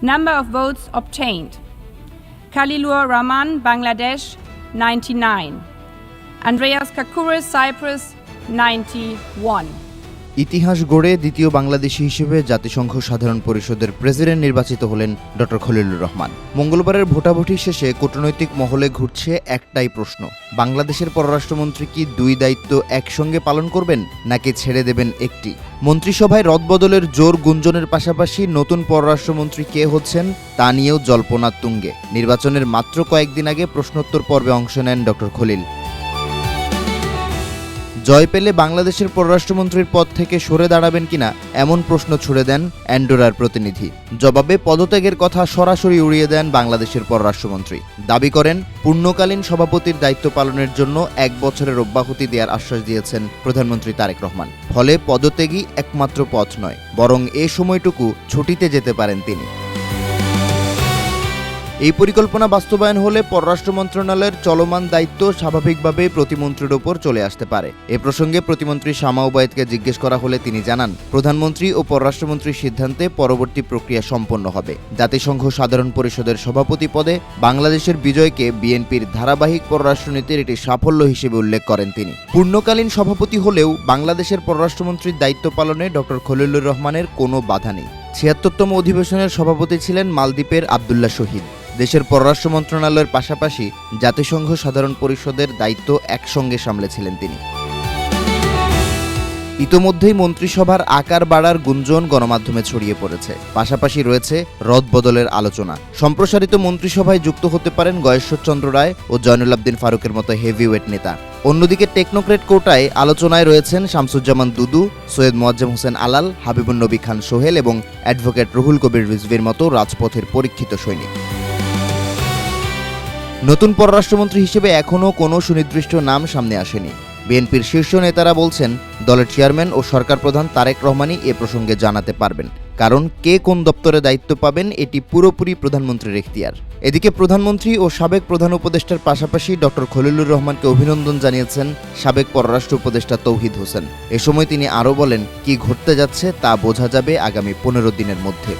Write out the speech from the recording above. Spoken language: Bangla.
Number of votes obtained: Khalilur Rahman, Bangladesh, 99. Andreas Kakouris, Cyprus, 91. ইতিহাস গড়ে দ্বিতীয় বাংলাদেশী হিসেবে জাতিসংঘ সাধারণ পরিষদের প্রেসিডেন্ট নির্বাচিত হলেন ডক্টর খলিলুর রহমান। মঙ্গলবারের ভোটাভুটি শেষে কূটনৈতিক মহলে ঘুরছে একটাই প্রশ্ন, বাংলাদেশের পররাষ্ট্রমন্ত্রী কি দুই দায়িত্ব একসঙ্গে পালন করবেন নাকি ছেড়ে দেবেন একটি? মন্ত্রিসভায় রদবদলের জোর গুঞ্জনের পাশাপাশি নতুন পররাষ্ট্রমন্ত্রী কে হচ্ছেন তা নিয়েও জল্পনা তুঙ্গে। নির্বাচনের মাত্র কয়েকদিন আগে প্রশ্নোত্তর পর্বে অংশ নেন ডক্টর খলিল। জয় পেলে বাংলাদেশের পররাষ্ট্রমন্ত্রীর পদ থেকে সরে দাঁড়াবেন কিনা এমন প্রশ্ন ছুড়ে দেন অ্যান্ডোরার প্রতিনিধি। জবাবে পদত্যাগের কথা সরাসরি উড়িয়ে দেন বাংলাদেশের পররাষ্ট্রমন্ত্রী। দাবি করেন পূর্ণকালীন সভাপতির দায়িত্ব পালনের জন্য 1 বছরের অব্যাহতি দেওয়ার আশ্বাস দিয়েছেন প্রধানমন্ত্রী তারেক রহমান। ফলে পদত্যাগই একমাত্র পথ নয়, বরং এ সময়টুকু ছুটিতে যেতে পারেন তিনি। এই পরিকল্পনা বাস্তবায়ন হলে পররাষ্ট্র মন্ত্রণালয়ের চলমান দায়িত্ব স্বাভাবিকভাবে প্রতিমন্ত্রীর ওপর চলে আসতে পারে। এ প্রসঙ্গে প্রতিমন্ত্রী শামা ওবায়েদকে জিজ্ঞেস করা হলে তিনি জানান, প্রধানমন্ত্রী ও পররাষ্ট্রমন্ত্রীর সিদ্ধান্তে পরবর্তী প্রক্রিয়া সম্পন্ন হবে। জাতিসংঘ সাধারণ পরিষদের সভাপতি পদে বাংলাদেশের বিজয়কে বিএনপির ধারাবাহিক পররাষ্ট্রনীতির একটি সাফল্য হিসেবে উল্লেখ করেন তিনি। পূর্ণকালীন সভাপতি হলেও বাংলাদেশের পররাষ্ট্রমন্ত্রীর দায়িত্ব পালনে ডক্টর খলিলুর রহমানের কোনো বাধা নেই। ৭৬তম অধিবেশনের সভাপতি ছিলেন মালদ্বীপের আবদুল্লাহ শহীদ। দেশের পররাষ্ট্র মন্ত্রণালয়ের পাশাপাশি জাতিসংঘ সাধারণ পরিষদের দায়িত্ব একসঙ্গে সামলেছিলেন তিনি। ইতোমধ্যেই মন্ত্রিসভার আকার বাড়ার গুঞ্জন গণমাধ্যমে ছড়িয়ে পড়েছে। পাশাপাশি রয়েছে রদবদলের আলোচনা। সম্প্রসারিত মন্ত্রিসভায় যুক্ত হতে পারেন গয়েশ্বরচন্দ্র রায় ও জয়নুল আবদিন ফারুকের মতো হেভিওয়েট নেতা। অন্যদিকে টেকনোক্রেট কোটায় আলোচনায় রয়েছেন শামসুজ্জামান দুদু, সৈয়দ মোয়াজ্জেম হোসেন আলাল, হাবিবুন নবী খান সোহেল এবং অ্যাডভোকেট রুহুল কবির রিজভির মতো রাজপথের পরীক্ষিত সৈনিক। নতুন পররাষ্ট্রমন্ত্রী হিসেবে এখনও কোনো সুনির্দিষ্ট নাম সামনে আসেনি। বিএনপির শীর্ষ নেতারা বলছেন, দলের চেয়ারম্যান ও সরকার প্রধান তারেক রহমানই এ প্রসঙ্গে জানাতে পারবেন, কারণ কে কোন দপ্তরে দায়িত্ব পাবেন এটি পুরোপুরি প্রধানমন্ত্রীর এখতিয়ার। এদিকে প্রধানমন্ত্রী ও সাবেক প্রধান উপদেষ্টার পাশাপাশি ডক্টর খলিলুর রহমানকে অভিনন্দন জানিয়েছেন সাবেক পররাষ্ট্র উপদেষ্টা তৌহিদ হোসেন। এ সময় তিনি আরও বলেন, কি ঘটতে যাচ্ছে তা বোঝা যাবে আগামী 15 দিনের মধ্যে।